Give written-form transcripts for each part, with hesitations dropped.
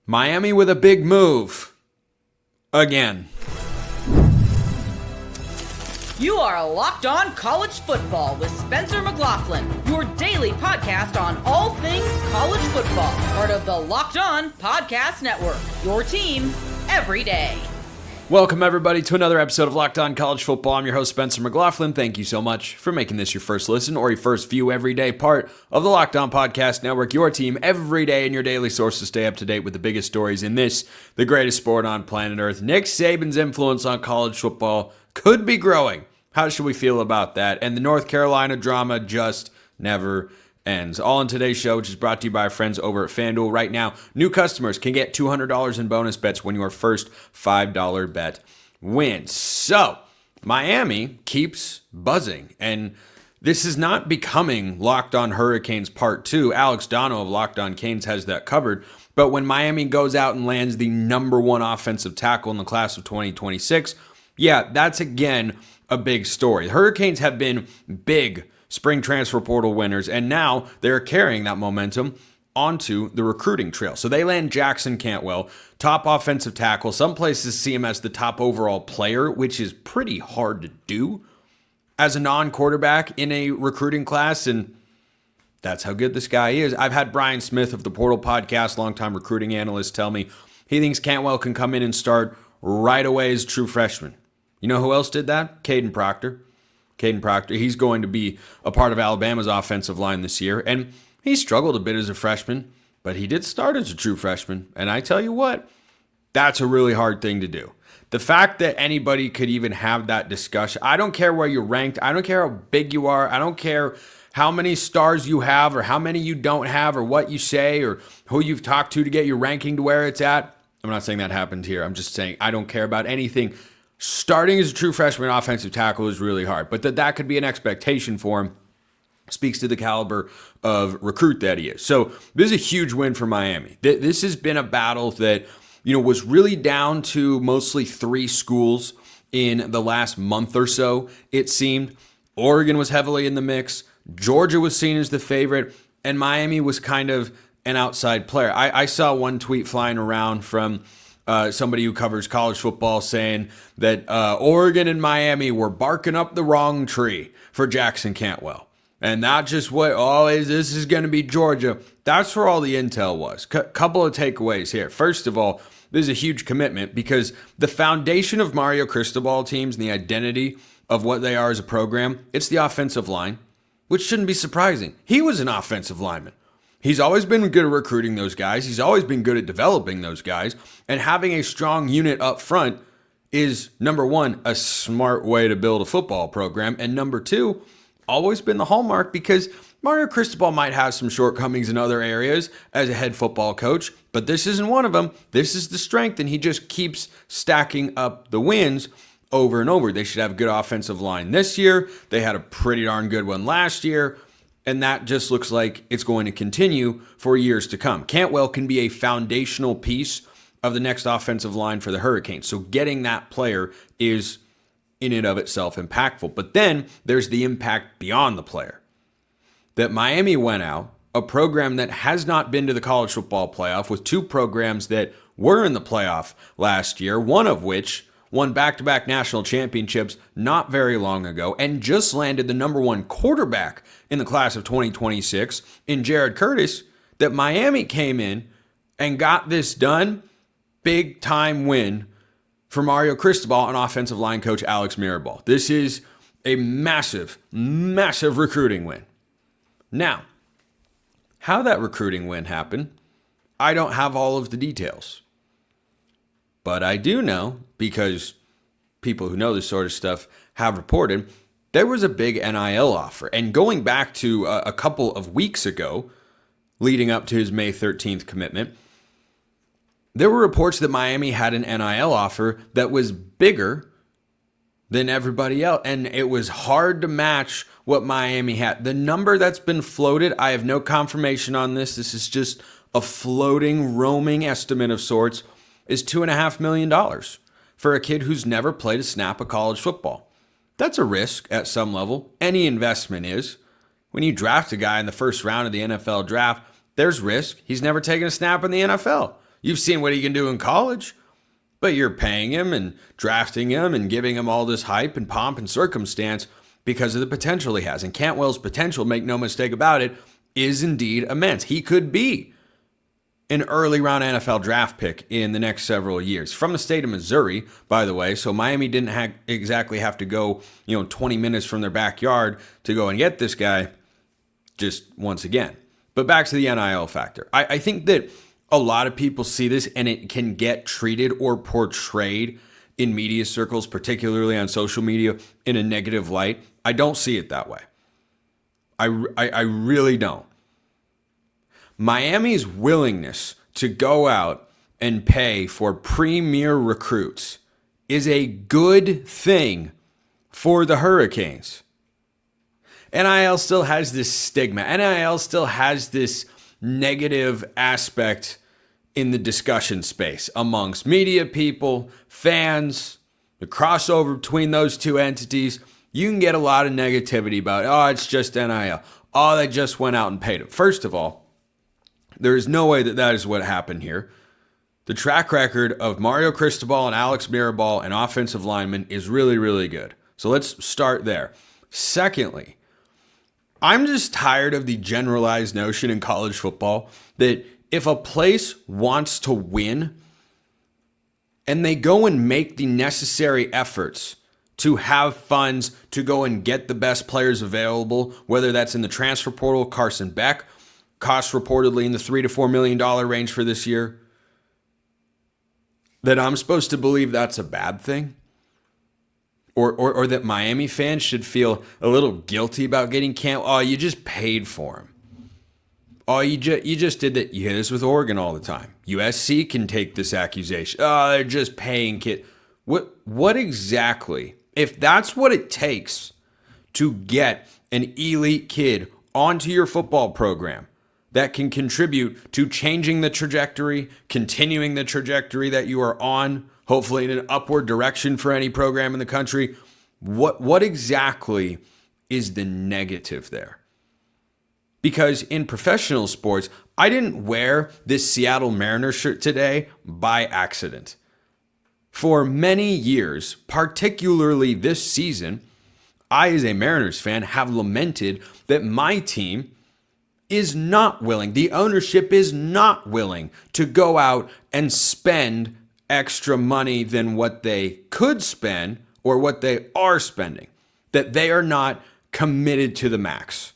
Miami with a big move. Again. You are Locked On College Football with Spencer McLaughlin, your daily podcast on all things college football. Part of the Locked On Podcast Network, your team every day. Welcome, everybody, to another episode of Locked On College Football. I'm your host, Spencer McLaughlin. Thank you so much for making this your first listen or your first view every day, part of the Locked On Podcast Network, your team every day and your daily source to stay up to date with the biggest stories in this, the greatest sport on planet Earth. Nick Saban's influence on college football could be growing. How should we feel about that? And the North Carolina drama just never ends. All in today's show, which is brought to you by our friends over at FanDuel. Right now, new customers can get $200 in bonus bets when your first $5 bet wins. So, Miami keeps buzzing, and this is not becoming Locked On Hurricanes Part 2. Alex Dono of Locked On Canes has that covered. But when Miami goes out and lands the number one offensive tackle in the class of 2026, yeah, that's again a big story. The Hurricanes have been big spring transfer portal winners, and now they're carrying that momentum onto the recruiting trail. So they land Jackson Cantwell, top offensive tackle. Some places see him as the top overall player, which is pretty hard to do as a non-quarterback in a recruiting class, and that's how good this guy is. I've had Brian Smith of the Portal Podcast, longtime recruiting analyst, tell me he thinks Cantwell can come in and start right away as a true freshman. You know who else did that? Caden Proctor. He's going to be a part of Alabama's offensive line this year, and he struggled a bit as a freshman, but he did start as a true freshman, and I tell you what, that's a really hard thing to do. The fact that anybody could even have that discussion, I don't care where you're ranked, I don't care how big you are, I don't care how many stars you have or how many you don't have or what you say or who you've talked to get your ranking to where it's at. I'm not saying that happened here. I'm just saying I don't care about anything. Starting as a true freshman offensive tackle is really hard, but that could be an expectation for him speaks to the caliber of recruit that he is. So this is a huge win for Miami. This has been a battle that, was really down to mostly three schools in the last month or so, it seemed. Oregon was heavily in the mix. Georgia was seen as the favorite, and Miami was kind of an outside player. I saw one tweet flying around from somebody who covers college football saying that Oregon and Miami were barking up the wrong tree for Jackson Cantwell. And not just this is going to be Georgia. That's where all the intel was. Couple of takeaways here. First of all, this is a huge commitment because the foundation of Mario Cristobal teams and the identity of what they are as a program, it's the offensive line, which shouldn't be surprising. He was an offensive lineman. He's always been good at recruiting those guys. He's always been good at developing those guys. And having a strong unit up front is, number one, a smart way to build a football program. And number two, always been the hallmark because Mario Cristobal might have some shortcomings in other areas as a head football coach, but this isn't one of them. This is the strength, and he just keeps stacking up the wins over and over. They should have a good offensive line this year. They had a pretty darn good one last year. And that just looks like it's going to continue for years to come. Cantwell can be a foundational piece of the next offensive line for the Hurricanes. So getting that player is in and of itself impactful. But then there's the impact beyond the player. That Miami went out, a program that has not been to the college football playoff, with two programs that were in the playoff last year, one of which won back-to-back national championships not very long ago, and just landed the number one quarterback in the class of 2026 in Jared Curtis, that Miami came in and got this done. Big-time win for Mario Cristobal and offensive line coach Alex Mirabal. This is a massive, massive recruiting win. Now, how that recruiting win happened, I don't have all of the details. But I do know, because people who know this sort of stuff have reported, there was a big NIL offer. And going back to a couple of weeks ago, leading up to his May 13th commitment, there were reports that Miami had an NIL offer that was bigger than everybody else. And it was hard to match what Miami had. The number that's been floated, I have no confirmation on this. This is just a floating, roaming estimate of sorts, is $2.5 million for a kid who's never played a snap of college football. That's a risk at some level. Any investment is. When you draft a guy in the first round of the NFL draft, there's risk. He's never taken a snap in the NFL. You've seen what he can do in college, but you're paying him and drafting him and giving him all this hype and pomp and circumstance because of the potential he has. And Cantwell's potential, make no mistake about it, is indeed immense. He could be an early round NFL draft pick in the next several years. From the state of Missouri, by the way, so Miami didn't exactly have to go, 20 minutes from their backyard to go and get this guy, just once again. But back to the NIL factor. I think that a lot of people see this and it can get treated or portrayed in media circles, particularly on social media, in a negative light. I don't see it that way. I really don't. Miami's willingness to go out and pay for premier recruits is a good thing for the Hurricanes. NIL still has this stigma. NIL still has this negative aspect in the discussion space amongst media people, fans, the crossover between those two entities. You can get a lot of negativity about, oh, it's just NIL. Oh, they just went out and paid him. First of all, there is no way that is what happened here. The track record of Mario Cristobal and Alex Mirabal and offensive linemen is really, really good. So let's start there. Secondly, I'm just tired of the generalized notion in college football that if a place wants to win and they go and make the necessary efforts to have funds to go and get the best players available, whether that's in the transfer portal, Carson Beck, costs reportedly in the $3 to $4 million range for this year, that I'm supposed to believe that's a bad thing? Or that Miami fans should feel a little guilty about getting Cantwell? Oh, you just paid for him. Oh, you just did that. You hear this with Oregon all the time. USC can take this accusation. Oh, they're just paying kid. What exactly, if that's what it takes to get an elite kid onto your football program that can contribute to changing the trajectory, continuing the trajectory that you are on, hopefully in an upward direction for any program in the country, what exactly is the negative there? Because in professional sports, I didn't wear this Seattle Mariners shirt today by accident. For many years, particularly this season, I, as a Mariners fan, have lamented that my team is not willing, the ownership is not willing to go out and spend extra money than what they could spend or what they are spending, that they are not committed to the max.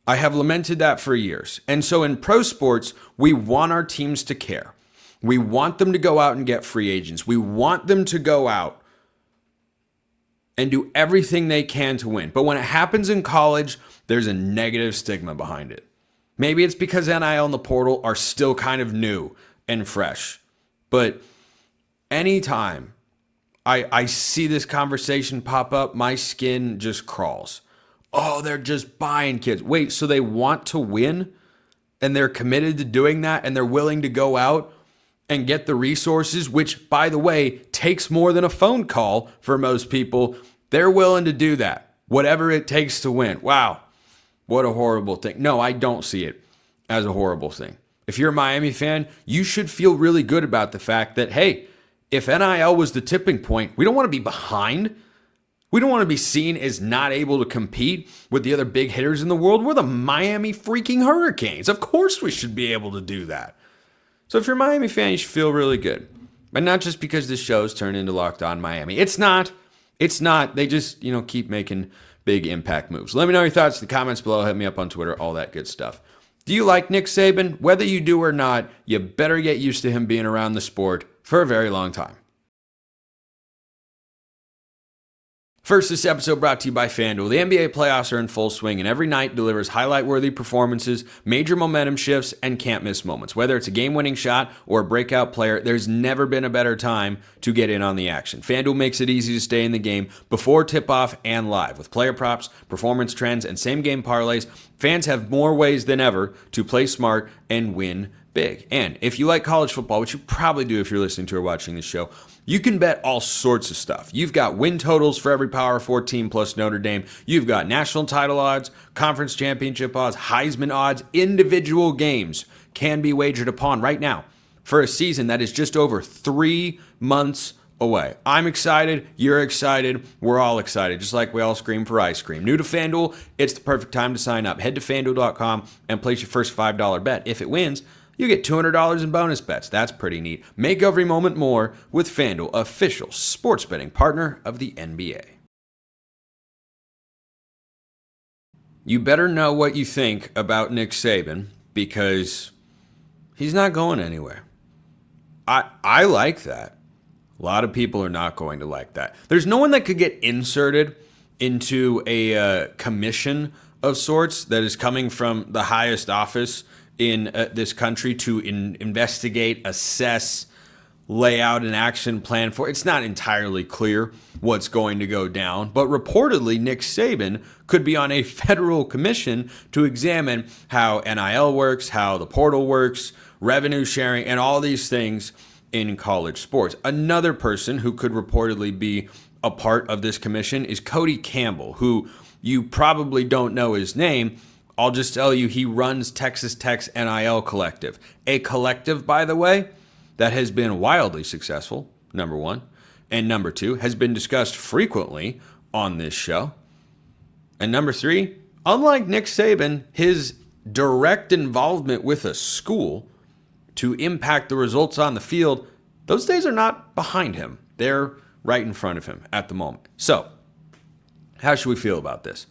I have lamented that for years. And so in pro sports, we want our teams to care. We want them to go out and get free agents. We want them to go out and do everything they can to win. But when it happens in college, there's a negative stigma behind it. Maybe it's because NIL and the portal are still kind of new and fresh. But anytime I see this conversation pop up, my skin just crawls. Oh, they're just buying kids. Wait, so they want to win and they're committed to doing that and they're willing to go out and get the resources, which, by the way, takes more than a phone call for most people. They're willing to do that, whatever it takes to win. Wow, what a horrible thing. No, I don't see it as a horrible thing. If you're a Miami fan, you should feel really good about the fact that, hey, if NIL was the tipping point, we don't want to be behind. We don't want to be seen as not able to compete with the other big hitters in the world. We're the Miami freaking Hurricanes. Of course we should be able to do that. So if you're a Miami fan, you should feel really good. But not just because this show's turned into Locked On Miami. It's not. They just, keep making big impact moves. Let me know your thoughts in the comments below. Hit me up on Twitter, all that good stuff. Do you like Nick Saban? Whether you do or not, you better get used to him being around the sport for a very long time. First, this episode brought to you by FanDuel. The NBA playoffs are in full swing, and every night delivers highlight-worthy performances, major momentum shifts, and can't-miss moments. Whether it's a game-winning shot or a breakout player, there's never been a better time to get in on the action. FanDuel makes it easy to stay in the game before tip-off and live. With player props, performance trends, and same-game parlays, fans have more ways than ever to play smart and win big. And if you like college football, which you probably do if you're listening to or watching this show, you can bet all sorts of stuff. You've got win totals for every Power 4 team plus Notre Dame. You've got national title odds, conference championship odds, Heisman odds. Individual games can be wagered upon right now for a season that is just over 3 months away. I'm excited. You're excited. We're all excited, just like we all scream for ice cream. New to FanDuel, it's the perfect time to sign up. Head to FanDuel.com and place your first $5 bet. If it wins, you get $200 in bonus bets. That's pretty neat. Make every moment more with FanDuel, official sports betting partner of the NBA. You better know what you think about Nick Saban because he's not going anywhere. I like that. A lot of people are not going to like that. There's no one that could get inserted into a commission of sorts that is coming from the highest office in this country to investigate, assess, lay out an action plan for. It's not entirely clear what's going to go down, but reportedly Nick Saban could be on a federal commission to examine how NIL works, how the portal works, revenue sharing, and all these things in college sports. Another person who could reportedly be a part of this commission is Cody Campbell, who you probably don't know his name. I'll just tell you, he runs Texas Tech's NIL collective. A collective, by the way, that has been wildly successful, number one. And number two, has been discussed frequently on this show. And number three, unlike Nick Saban, his direct involvement with a school to impact the results on the field, those days are not behind him. They're right in front of him at the moment. So, how should we feel about this?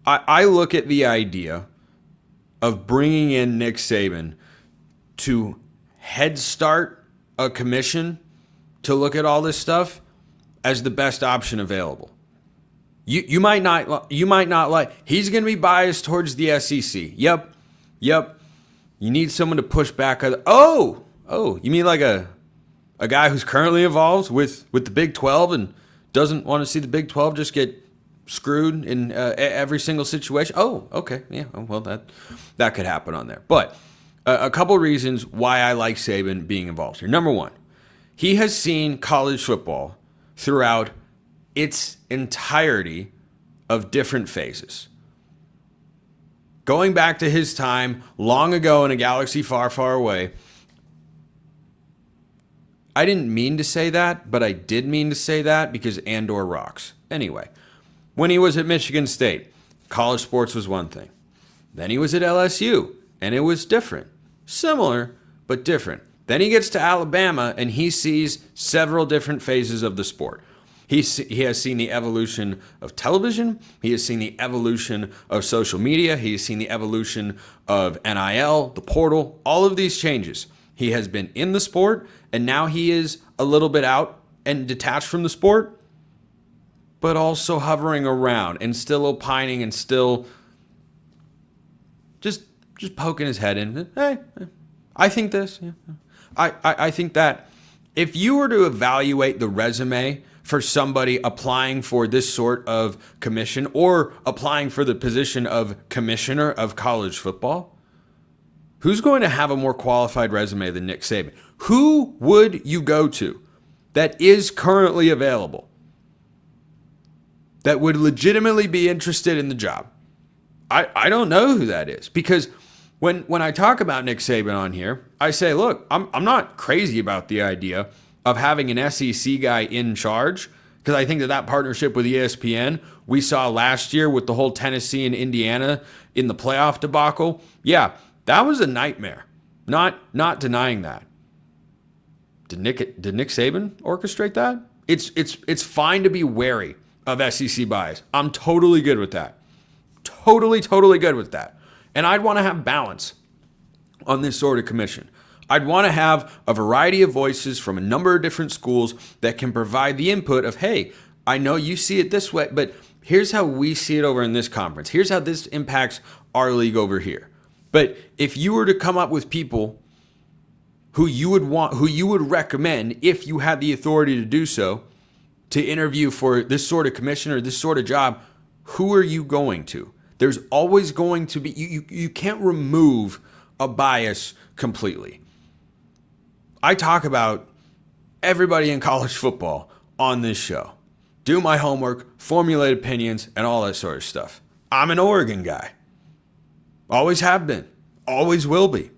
I look at the idea of bringing in Nick Saban to head start a commission to look at all this stuff as the best option available. You might not like. He's going to be biased towards the SEC. Yep. You need someone to push back. Oh, you mean like a guy who's currently involved with the Big 12 and doesn't want to see the Big 12 just get screwed in every single situation? Oh, okay. Yeah, well, that could happen on there. But a couple reasons why I like Saban being involved here. Number one, he has seen college football throughout its entirety of different phases. Going back to his time long ago in a galaxy far, far away, I didn't mean to say that, but I did mean to say that because Andor rocks. Anyway, when he was at Michigan State, college sports was one thing. Then he was at LSU, and it was different. Similar, but different. Then he gets to Alabama, and he sees several different phases of the sport. He has seen the evolution of television. He has seen the evolution of social media. He has seen the evolution of NIL, the portal, all of these changes. He has been in the sport, and now he is a little bit out and detached from the sport, but also hovering around and still opining and still just poking his head in. Hey, I think this. Yeah. I think that. If you were to evaluate the resume for somebody applying for this sort of commission or applying for the position of commissioner of college football, who's going to have a more qualified resume than Nick Saban? Who would you go to that is currently available that would legitimately be interested in the job? I don't know who that is, because when I talk about Nick Saban on here, I say, look, I'm not crazy about the idea of having an SEC guy in charge, because I think that partnership with ESPN we saw last year with the whole Tennessee and Indiana in the playoff debacle, yeah, that was a nightmare. Not denying that. Did Nick Saban orchestrate that? It's fine to be wary of SEC bias. I'm totally good with that. Totally good with that. And I'd want to have balance on this sort of commission. I'd want to have a variety of voices from a number of different schools that can provide the input of, hey, I know you see it this way, but here's how we see it over in this conference. Here's how this impacts our league over here. But if you were to come up with people who you would recommend, if you had the authority to do so, to interview for this sort of commission or this sort of job, who are you going to? There's always going to be, you can't remove a bias completely. I talk about everybody in college football on this show. Do my homework, formulate opinions, and all that sort of stuff. I'm an Oregon guy. Always have been. Always will be.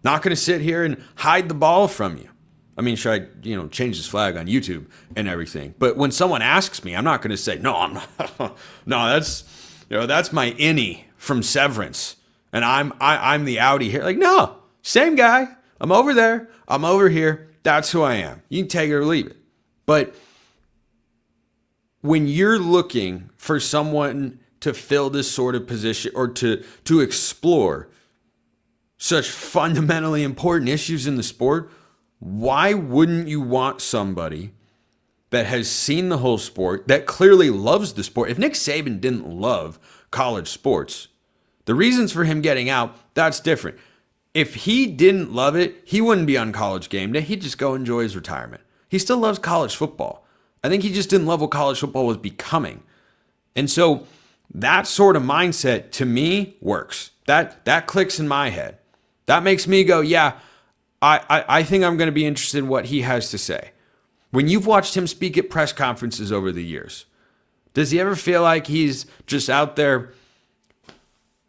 Not going to sit here and hide the ball from you. I mean, should I, change this flag on YouTube and everything? But when someone asks me, I'm not going to say, no, I'm not. No, that's my innie from Severance, and I'm the outie here. Like, no, same guy. I'm over there. I'm over here. That's who I am. You can take it or leave it. But when you're looking for someone to fill this sort of position or to explore such fundamentally important issues in the sport, why wouldn't you want somebody that has seen the whole sport, that clearly loves the sport? If Nick Saban didn't love college sports, the reasons for him getting out, that's different. If he didn't love it, he wouldn't be on College Game Day. He'd just go enjoy his retirement. He still loves college football. I think he just didn't love what college football was becoming. And so that sort of mindset, to me, works. That clicks in my head. That makes me go, yeah, I think I'm going to be interested in what he has to say. When you've watched him speak at press conferences over the years, does he ever feel like he's just out there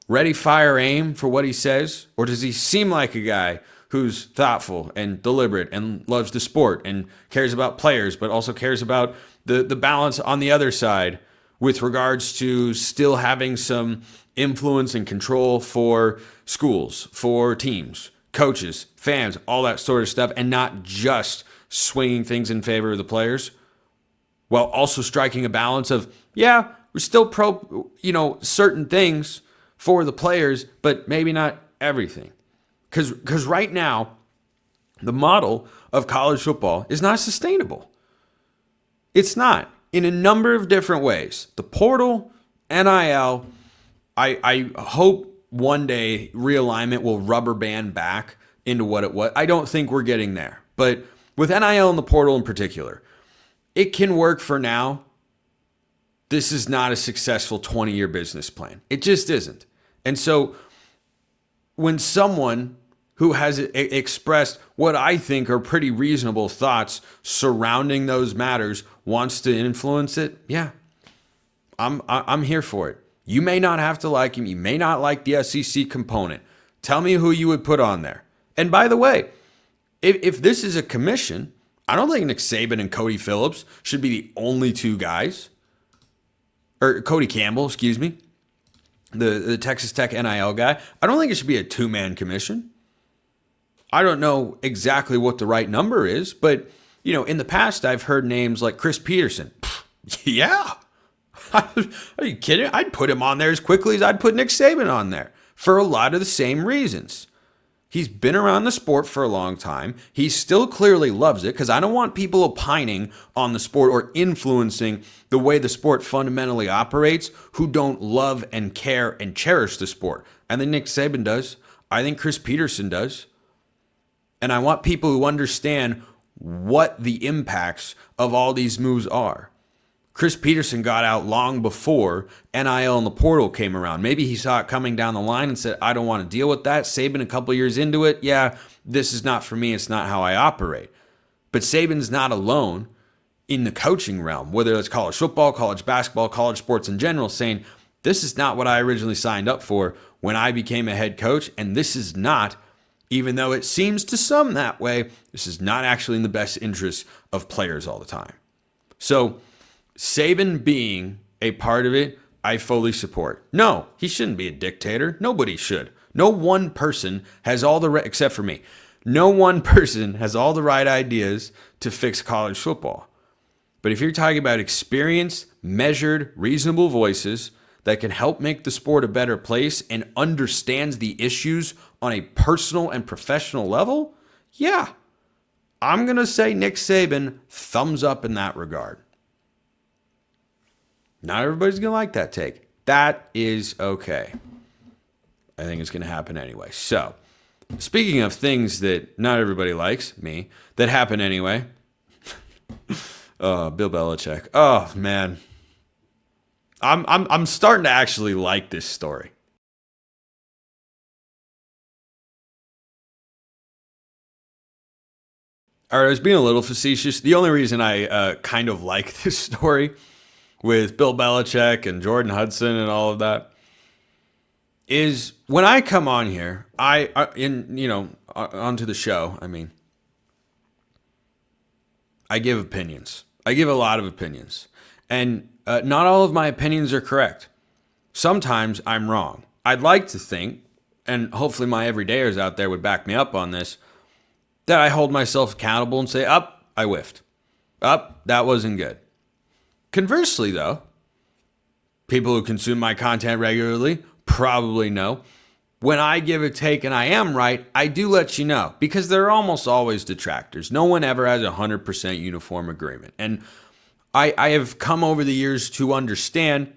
ready, fire, aim for what he says? Or does he seem like a guy who's thoughtful and deliberate and loves the sport and cares about players, but also cares about the balance on the other side with regards to still having some influence and control for schools, for teams, coaches, fans, all that sort of stuff, and not just swinging things in favor of the players, while also striking a balance of, yeah, we're still pro, certain things for the players, but maybe not everything. Because right now, the model of college football is not sustainable. It's not, in a number of different ways. The portal, NIL, I hope one day realignment will rubber band back into what it was. I don't think we're getting there. But with NIL and the portal in particular, it can work for now. This is not a successful 20-year business plan. It just isn't. And so when someone who has expressed what I think are pretty reasonable thoughts surrounding those matters wants to influence it, yeah, I'm here for it. You may not have to like him. You may not like the SEC component. Tell me who you would put on there. And by the way, if this is a commission, I don't think Nick Saban and Cody Phillips should be the only two guys. Or Cody Campbell, excuse me. The Texas Tech NIL guy. I don't think it should be a two-man commission. I don't know exactly what the right number is, but, in the past, I've heard names like Chris Peterson. Yeah. Are you kidding? I'd put him on there as quickly as I'd put Nick Saban on there for a lot of the same reasons. He's been around the sport for a long time. He still clearly loves it, because I don't want people opining on the sport or influencing the way the sport fundamentally operates who don't love and care and cherish the sport. I think Nick Saban does. I think Chris Peterson does. And I want people who understand what the impacts of all these moves are. Chris Peterson got out long before NIL and the portal came around. Maybe he saw it coming down the line and said, I don't want to deal with that. Saban, a couple years into it, yeah, this is not for me. It's not how I operate. But Saban's not alone in the coaching realm, whether it's college football, college basketball, college sports in general, saying, this is not what I originally signed up for when I became a head coach, and this is not, even though it seems to some that way, this is not actually in the best interest of players all the time. So Saban being a part of it, I fully support. No, he shouldn't be a dictator. Nobody should. No one person has all the except for me. No one person has all the right ideas to fix college football. But if you're talking about experienced, measured, reasonable voices that can help make the sport a better place and understands the issues on a personal and professional level, yeah, I'm going to say Nick Saban, thumbs up in that regard. Not everybody's going to like that take. That is okay. I think it's going to happen anyway. So, speaking of things that not everybody likes, me, that happen anyway. Bill Belichick. Oh, man. I'm starting to actually like this story. All right, I was being a little facetious. The only reason I kind of like this story with Bill Belichick and Jordan Hudson and all of that is when I come on here, onto the show, I give opinions. I give a lot of opinions. And not all of my opinions are correct. Sometimes I'm wrong. I'd like to think, and hopefully my everydayers out there would back me up on this, that I hold myself accountable and say, I whiffed. That wasn't good. Conversely, though, people who consume my content regularly probably know when I give a take and I am right, I do let you know because there are almost always detractors. No one ever has 100% uniform agreement. And I have come over the years to understand,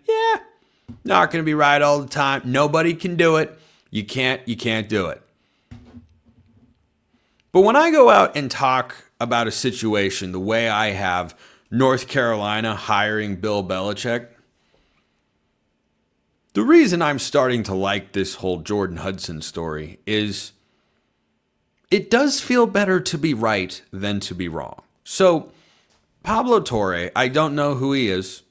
not going to be right all the time. Nobody can do it. You can't do it. But when I go out and talk about a situation the way I have North Carolina hiring Bill Belichick, the reason I'm starting to like this whole Jordan Hudson story is it does feel better to be right than to be wrong. So Pablo Torre, I don't know who he is.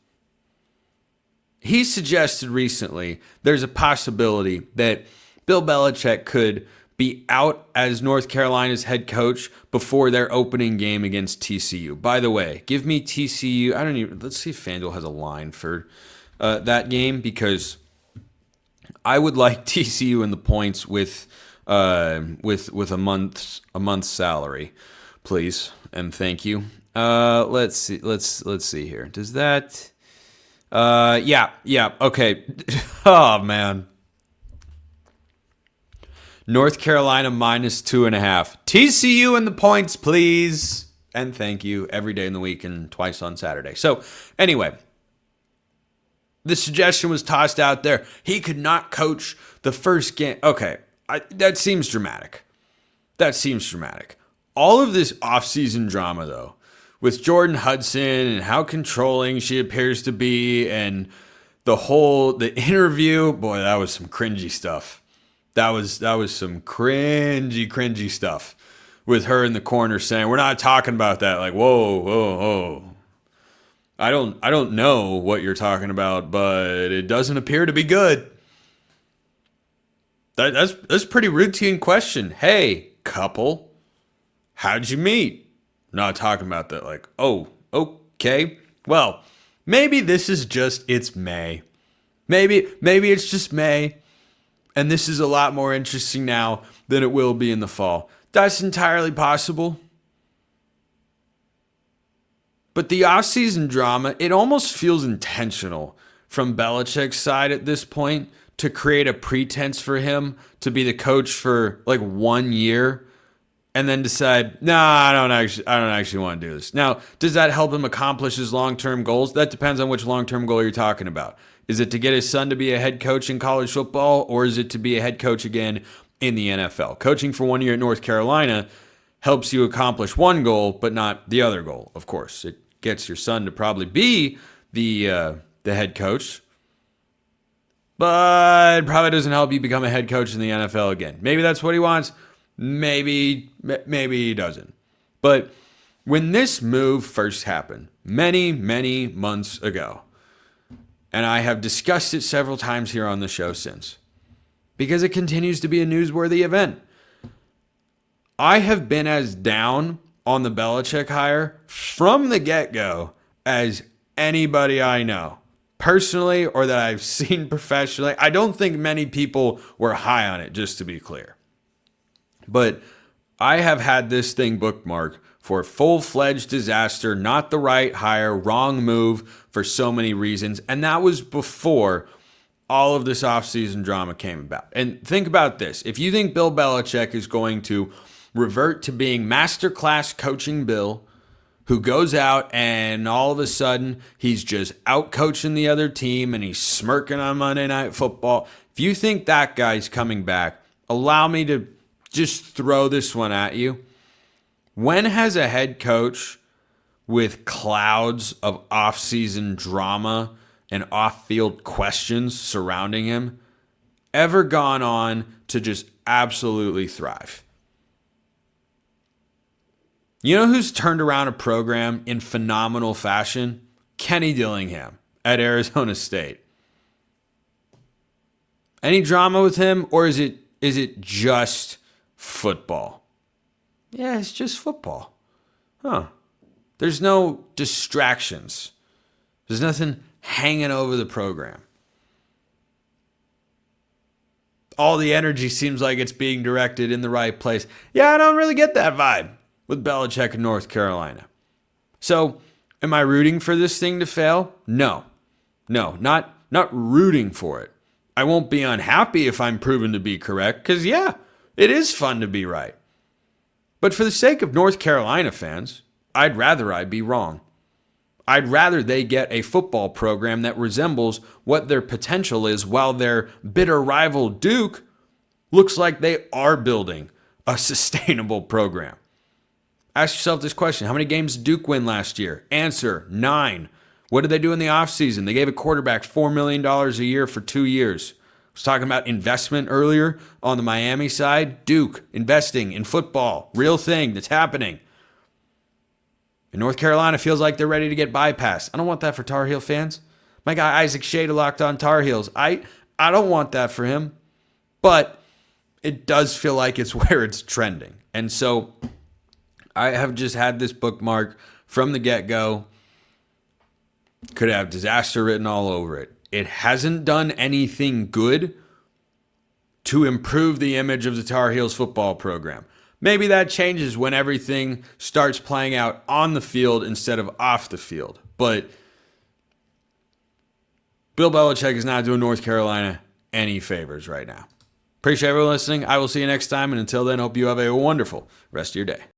He suggested recently there's a possibility that Bill Belichick could be out as North Carolina's head coach before their opening game against TCU. By the way, give me TCU. Let's see if FanDuel has a line for that game because I would like TCU in the points with a month's salary, please and thank you. Let's see here. Does that? Yeah. Okay. Oh man. North Carolina -2.5. TCU in the points, please and thank you. Every day in the week and twice on Saturday. So anyway. The suggestion was tossed out there. He could not coach the first game. Okay, that seems dramatic. All of this offseason drama, though, with Jordan Hudson and how controlling she appears to be and the interview, boy, that was some cringy stuff. That was some cringy stuff with her in the corner saying, we're not talking about that. Like, whoa. I don't know what you're talking about, but it doesn't appear to be good. That's a pretty routine question. Hey, couple, how'd you meet? Not talking about that. Like, oh, okay. Well, maybe this is it's May. Maybe it's just May, and this is a lot more interesting now than it will be in the fall. That's entirely possible. But the offseason drama, it almost feels intentional from Belichick's side at this point to create a pretense for him to be the coach for like 1 year and then decide, I don't actually want to do this. Now, does that help him accomplish his long-term goals? That depends on which long-term goal you're talking about. Is it to get his son to be a head coach in college football, or is it to be a head coach again in the NFL? Coaching for 1 year at North Carolina helps you accomplish one goal, but not the other goal, of course. It gets your son to probably be the head coach, but it probably doesn't help you become a head coach in the NFL again. Maybe that's what he wants. Maybe he doesn't. But when this move first happened, many months ago, and I have discussed it several times here on the show since, because it continues to be a newsworthy event, I have been as down on the Belichick hire from the get-go as anybody I know, personally or that I've seen professionally. I don't think many people were high on it, just to be clear. But I have had this thing bookmarked for full-fledged disaster, not the right hire, wrong move for so many reasons. And that was before all of this offseason drama came about. And think about this. If you think Bill Belichick is going to revert to being masterclass coaching Bill, who goes out and all of a sudden he's just out coaching the other team and he's smirking on Monday Night Football. If you think that guy's coming back, allow me to just throw this one at you. When has a head coach with clouds of offseason drama and off-field questions surrounding him ever gone on to just absolutely thrive? You know who's turned around a program in phenomenal fashion? Kenny Dillingham at Arizona State. Any drama with him, or is it just football. Yeah, it's just football. Huh. There's no distractions. There's nothing hanging over the program. All the energy seems like it's being directed in the right place. Yeah, I don't really get that vibe with Belichick in North Carolina. So, am I rooting for this thing to fail? No, not rooting for it. I won't be unhappy if I'm proven to be correct, because yeah, it is fun to be right. But for the sake of North Carolina fans, I'd rather I be wrong. I'd rather they get a football program that resembles what their potential is, while their bitter rival Duke looks like they are building a sustainable program. Ask yourself this question. How many games did Duke win last year? Answer, 9. What did they do in the offseason? They gave a quarterback $4 million a year for 2 years. I was talking about investment earlier on the Miami side. Duke investing in football. Real thing that's happening. And North Carolina feels like they're ready to get bypassed. I don't want that for Tar Heel fans. My guy Isaac Shade locked on Tar Heels. I don't want that for him. But it does feel like it's where it's trending. And so I have just had this bookmark from the get-go. Could have disaster written all over it. It hasn't done anything good to improve the image of the Tar Heels football program. Maybe that changes when everything starts playing out on the field instead of off the field. But Bill Belichick is not doing North Carolina any favors right now. Appreciate everyone listening. I will see you next time. And until then, hope you have a wonderful rest of your day.